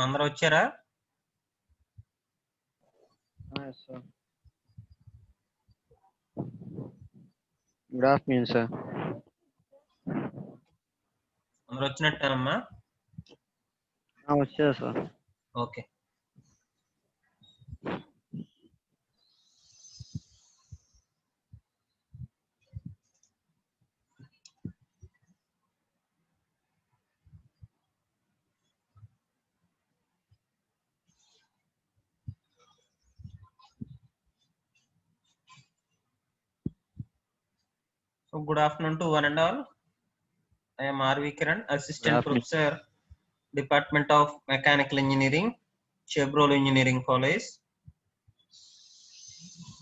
అందరూ వచ్చారా? Good afternoon sir. అందరూ వచ్చినట్టేనమ్మా? వచ్చారు sir. Okay. So good afternoon to one and all. I am R.V. Kiran, Assistant Professor, Department of Mechanical Engineering, Chevrolet Engineering College.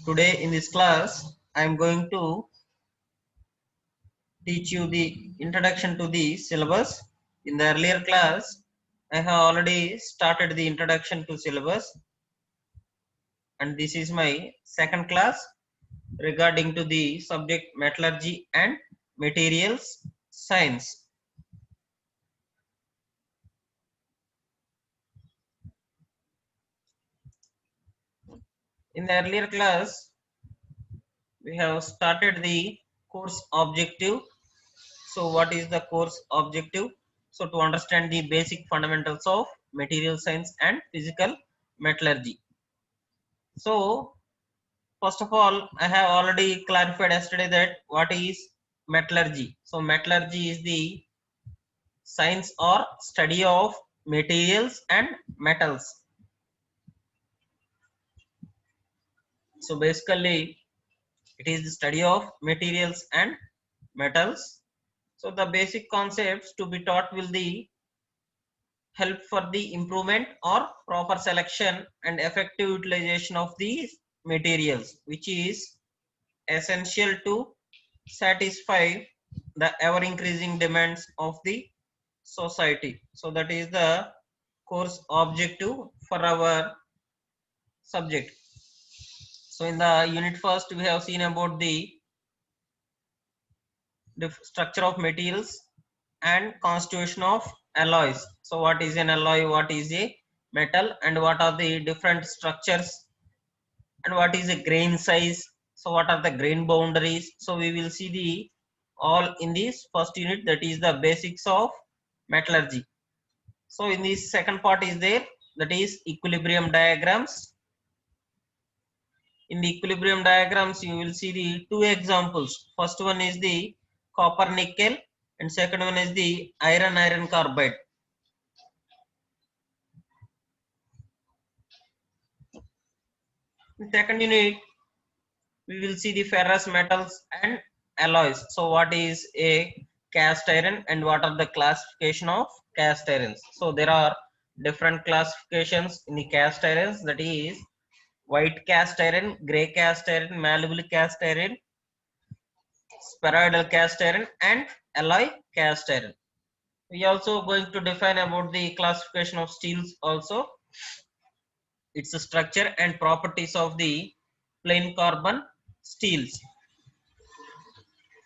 Today in this class, I am going to teach you the introduction to the syllabus. In the earlier class, I have already started the introduction to syllabus, and this is my second class regarding to the subject metallurgy and materials science. In the earlier class, we have started the course objective. So what is the course objective? So to understand the basic fundamentals of material science and physical metallurgy. So first of all, I have already clarified yesterday that what is metallurgy. So metallurgy is the science or study of materials and metals. So basically it is the study of materials and metals. So the basic concepts to be taught will be help for the improvement or proper selection and effective utilization of these materials, which is essential to satisfy the ever increasing demands of the society. So that is the course objective for our subject. So in the unit first, we have seen about the structure of materials and constitution of alloys. So what is an alloy, what is a metal, and what are the different structures, and what is a grain size, so what are the grain boundaries. So we will see the all in this first unit, that is the basics of metallurgy. So in this second part is there, that is equilibrium diagrams. In the equilibrium diagrams you will see the two examples. First one is the copper nickel and second one is the iron carbide. In second unit we will see the ferrous metals and alloys. So what is a cast iron and what are the classification of cast irons. So there are different classifications in the cast irons, that is white cast iron, gray cast iron, malleable cast iron, spheroidal cast iron, and alloy cast iron. We also going to define about the classification of steels also, its structure and properties of the plain carbon steels.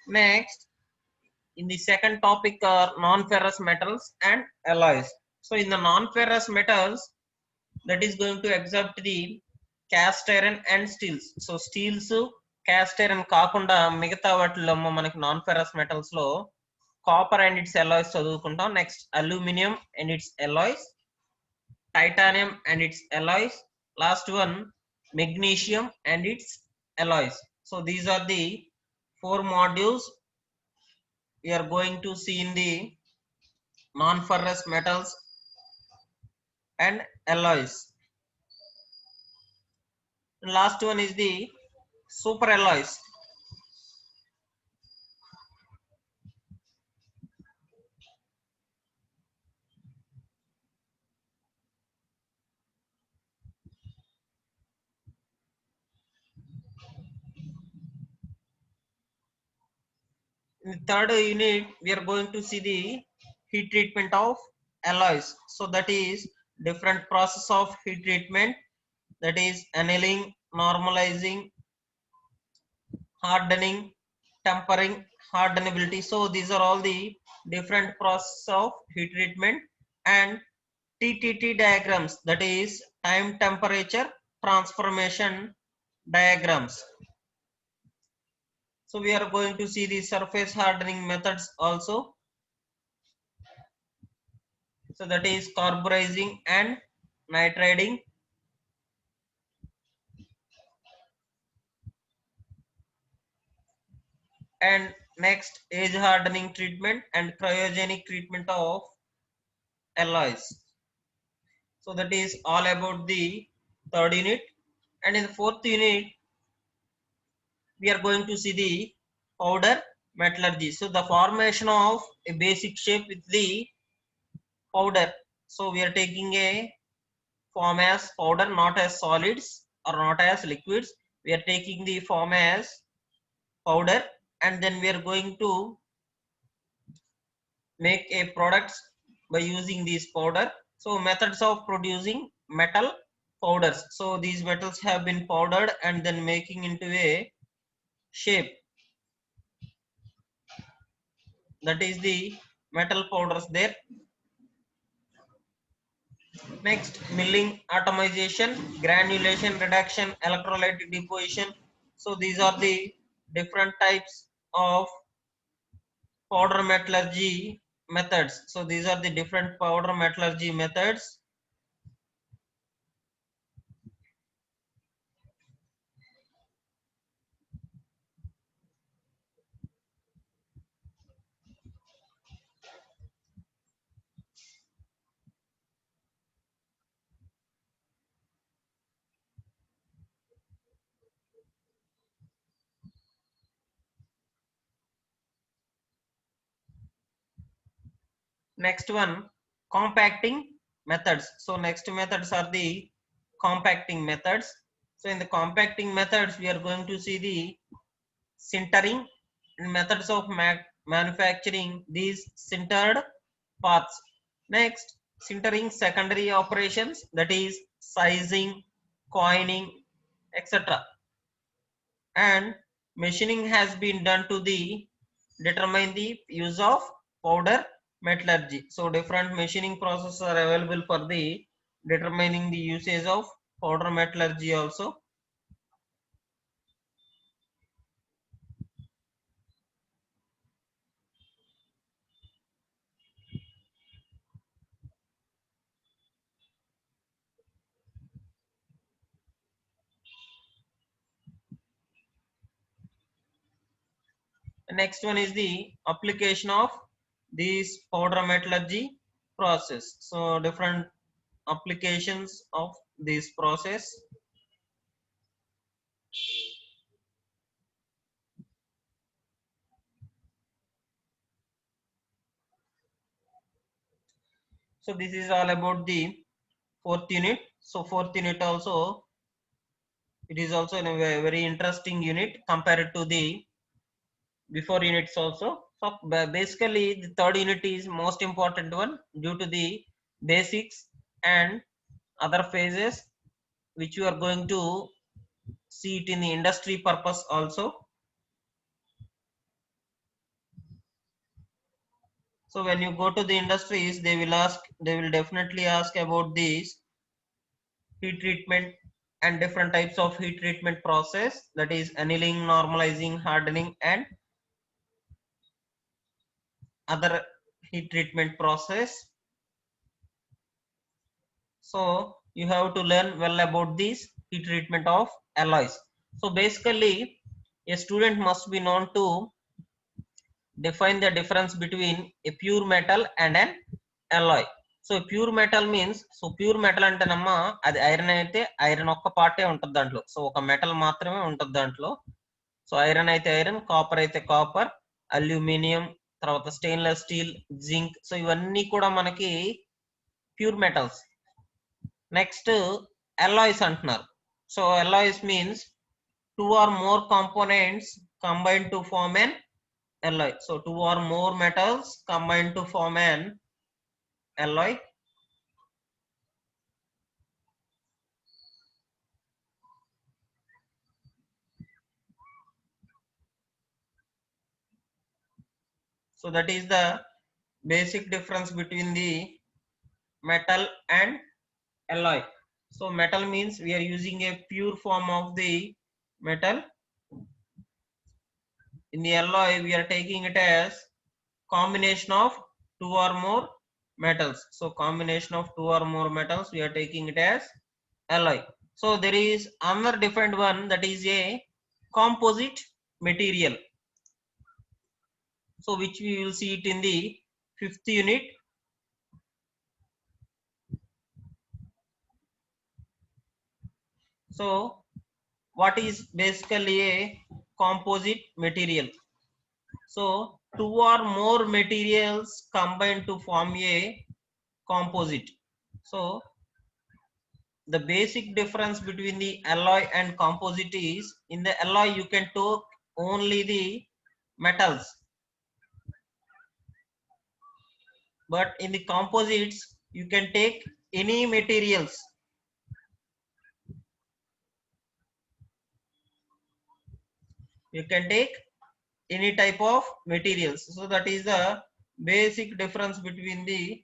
Next, in the second topic are non-ferrous metals and alloys. So in the non-ferrous metals, that is going to except the cast iron and steels. So steels, cast iron కాకుండా మిగతా వాటిలో మనకి non ferrous metals లో copper and it's alloys చదువుకుంటాం. Next aluminium and it's alloys, titanium and its alloys, last one magnesium and its alloys. So these are the four modules we are going to see in the non-ferrous metals and alloys. And last one is the super alloys. In the third unit, we are going to see the heat treatment of alloys. So that is different process of heat treatment, that is annealing, normalizing, hardening, tempering, hardenability. So these are all the different process of heat treatment. And TTT diagrams, that is time temperature transformation diagrams. So we are going to see the surface hardening methods also. So that is carburizing and nitriding. And next, age hardening treatment and cryogenic treatment of alloys. So that is all about the third unit. And in the fourth unit, we are going to see the powder metallurgy. So the formation of a basic shape with the powder. So we are taking a form as powder, not as solids or not as liquids. We are taking the form as powder, and then we are going to make a products by using these powder. So methods of producing metal powders. So these metals have been powdered and then making into a shape, that is the metal powders there. Next, milling, atomization, granulation, reduction, electrolyte deposition. So these are the different types of powder metallurgy methods. So these are the different powder metallurgy methods. Next one, compacting methods. So next methods are the compacting methods. So in the compacting methods, we are going to see the sintering and methods of manufacturing these sintered parts. Next, sintering secondary operations, that is sizing, coining, etc. And machining has been done to the determine the use of powder metallurgy. So different machining processes are available for the determining the usage of powder metallurgy also. The next one is the application of this powder metallurgy process. So different applications of this process. So this is all about the fourth unit. So fourth unit also, it is also a very interesting unit compared to the before units also. So basically the third unit is most important one due to the basics and other phases which you are going to see it in the industry purpose also. So when you go to the industries, they will definitely ask about these heat treatment and different types of heat treatment process, that is annealing, normalizing, hardening and other heat treatment process. So you have to learn well about this heat treatment of alloys. So basically a student must be known to define the difference between a pure metal and an alloy. So pure metal means, so pure metal అంటేనమ్మా అది iron అయితే iron ఒక్క పార్టే ఉంటుంది దాంట్లో, so ఒక metal మాత్రమే ఉంటుంది దాంట్లో. సో ఐరన్ అయితే ఐరన్, కాపర్ అయితే కాపర్, అల్యూమినియం, తర్వాత స్టెయిన్లెస్ స్టీల్, జింక్, సో ఇవన్నీ కూడా మనకి ప్యూర్ మెటల్స్. నెక్స్ట్ alloys అంటున్నారు. So alloys means two or more components combined to form an alloy. So two or more metals combined to form an alloy. So that is the basic difference between the metal and alloy. So metal means we are using a pure form of the metal. In the alloy we are taking it as combination of two or more metals. So combination of two or more metals we are taking it as alloy. So there is another different one, that is a composite material. So which we will see it in the 5th unit. So what is basically a composite material? So two or more materials combine to form a composite. So the basic difference between the alloy and composite is, in the alloy you can take only the metals, but in the composites you can take any materials. You can take any type of materials. So that is the basic difference between the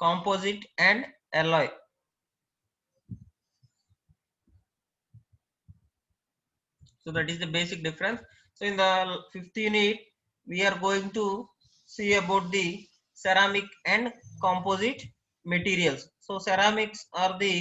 composite and alloy. So that is the basic difference. So in the 5th unit we are going to see about the ceramic and composite materials. So ceramics are the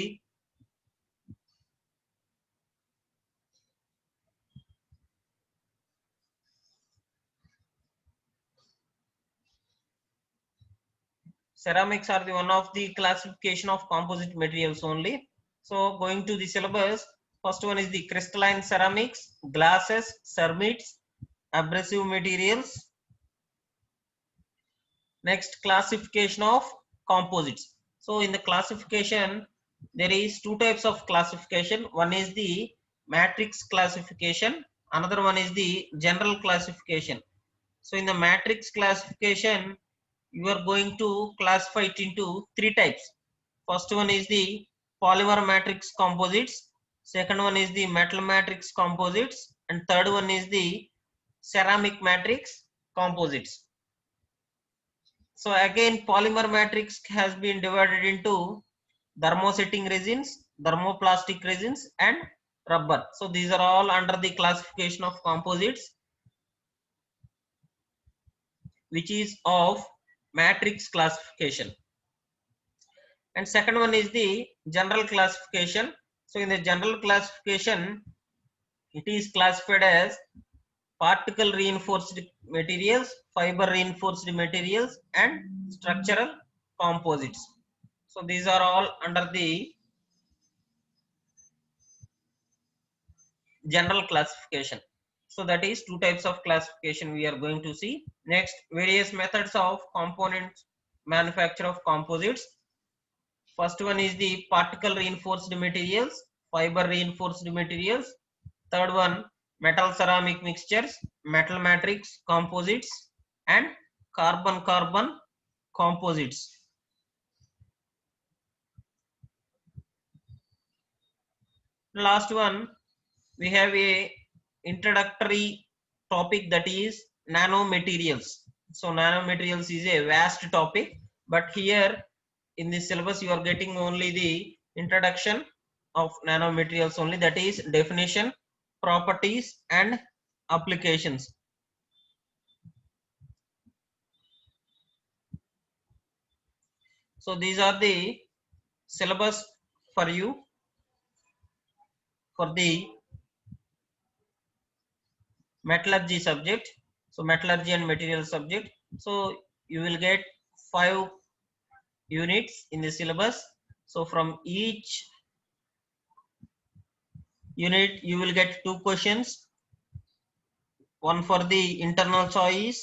one of the classification of composite materials only. So going to the syllabus, first one is the crystalline ceramics, glasses, ceramides, abrasive materials. Next, classification of composites. So in the classification there is two types of classification. One is the matrix classification, another one is the general classification. So in the matrix classification you are going to classify it into three types. First one is the polymer matrix composites, second one is the metal matrix composites, and third one is the ceramic matrix composites. So again polymer matrix has been divided into thermosetting resins, thermoplastic resins, and rubber. So these are all under the classification of composites, which is of matrix classification. And second one is the general classification. So in the general classification it is classified as particle reinforced materials, fiber reinforced materials, and structural composites. So these are all under the general classification. So that is two types of classification we are going to see. Next, various methods of component manufacture of composites. First one is the particle reinforced materials, fiber reinforced materials. Third one, metal ceramic mixtures, metal matrix composites, and carbon carbon composites. Last one, we have a introductory topic, that is nanomaterials. So nanomaterials is a vast topic, but here in this syllabus you are getting only the introduction of nanomaterials only, that is definition, properties, and applications. So these are the syllabus for you for the metallurgy subject. So metallurgy and material subject. So you will get 5 units in the syllabus. So from each unit you will get 2 questions, one for the internal choice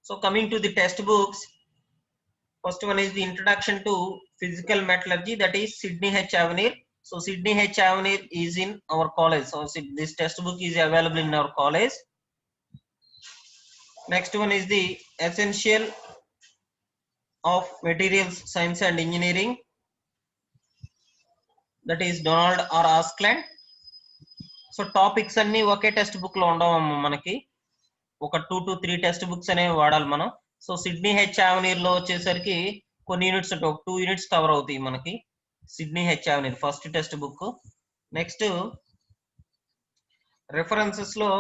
so coming to the textbooks, first one is the introduction to physical metallurgy, that is Sydney H. Avenir. So Sydney H. Avenir is in our college, so this textbook is available in our college. Next one is the essential of materials science and engineering, that is Donald R. Askland. So topics అన్ని ఒకే text book లో ఉండవు, మనకి ఒక 2 to 3 text books అనేవి వాడాలి మనం. So Sydney H యావనీర్ లో వచ్చేసరికి కొన్ని యూనిట్స్ ఉంటాయి, ఒక 2 యూనిట్స్ కవర్ అవుతాయి మనకి Sydney H Avner first textbook. Next references లో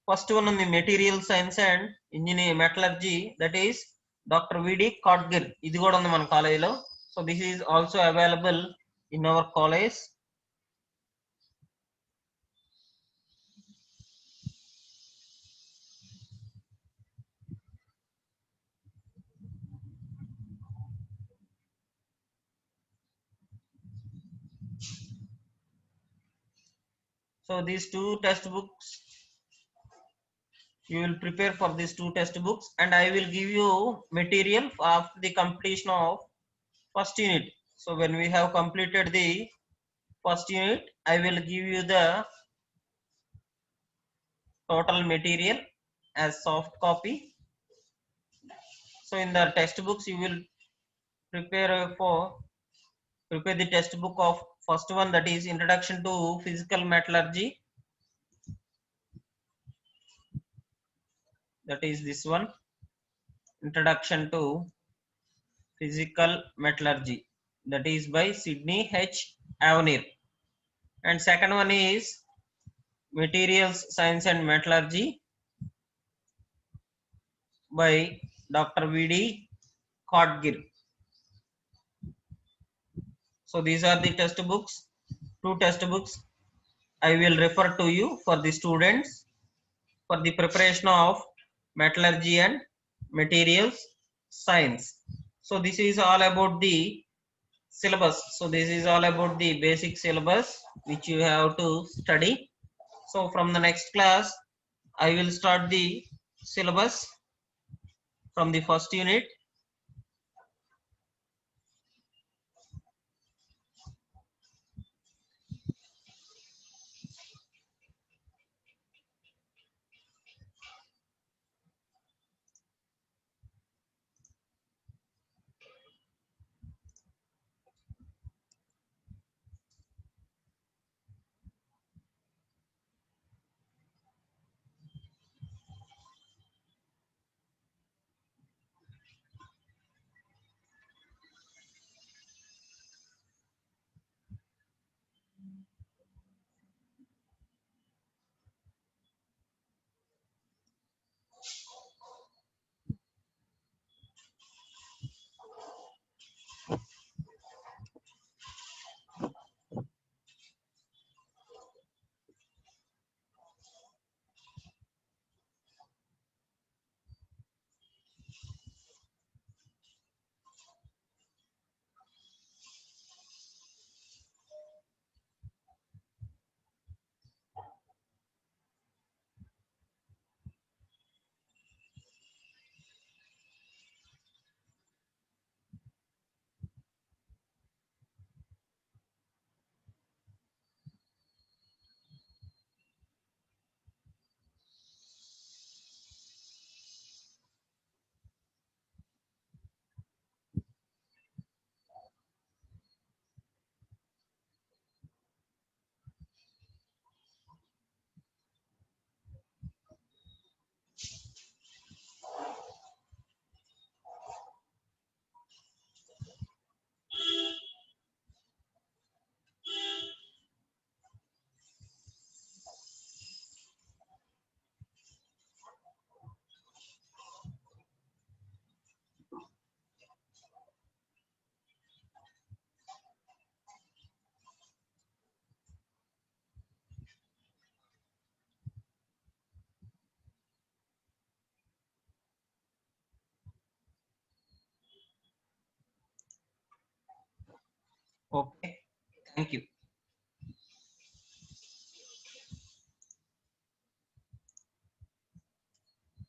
ఫస్ట్ వన్ ఉంది material science and engineering metallurgy, that is doctor V D Kodgire. ఇది కూడా ఉంది మన కాలేజీలో. So this is also available in our college. So these 2 textbooks you will prepare for these 2 textbooks, and I will give you material after the completion of first unit. So when we have completed the first unit, I will give you the total material as soft copy. So in the textbooks you will prepare the textbook of first one, that is introduction to physical metallurgy, that is this one, introduction to physical metallurgy, that is by Sydney H. Avenir. And second one is materials science and metallurgy by Dr. VD Kotgir. So these are the textbooks, 2 textbooks I will refer to you for the students for the preparation of metallurgy and materials science. So this is all about the syllabus. So this is all about the basic syllabus which you have to study. So from the next class I will start the syllabus from the first unit. Okay, thank you.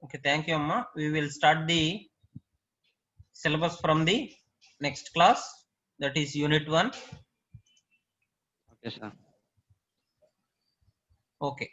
Okay, thank you, Amma. We will start the syllabus from the next class, that is Unit 1. Okay, sir. Okay.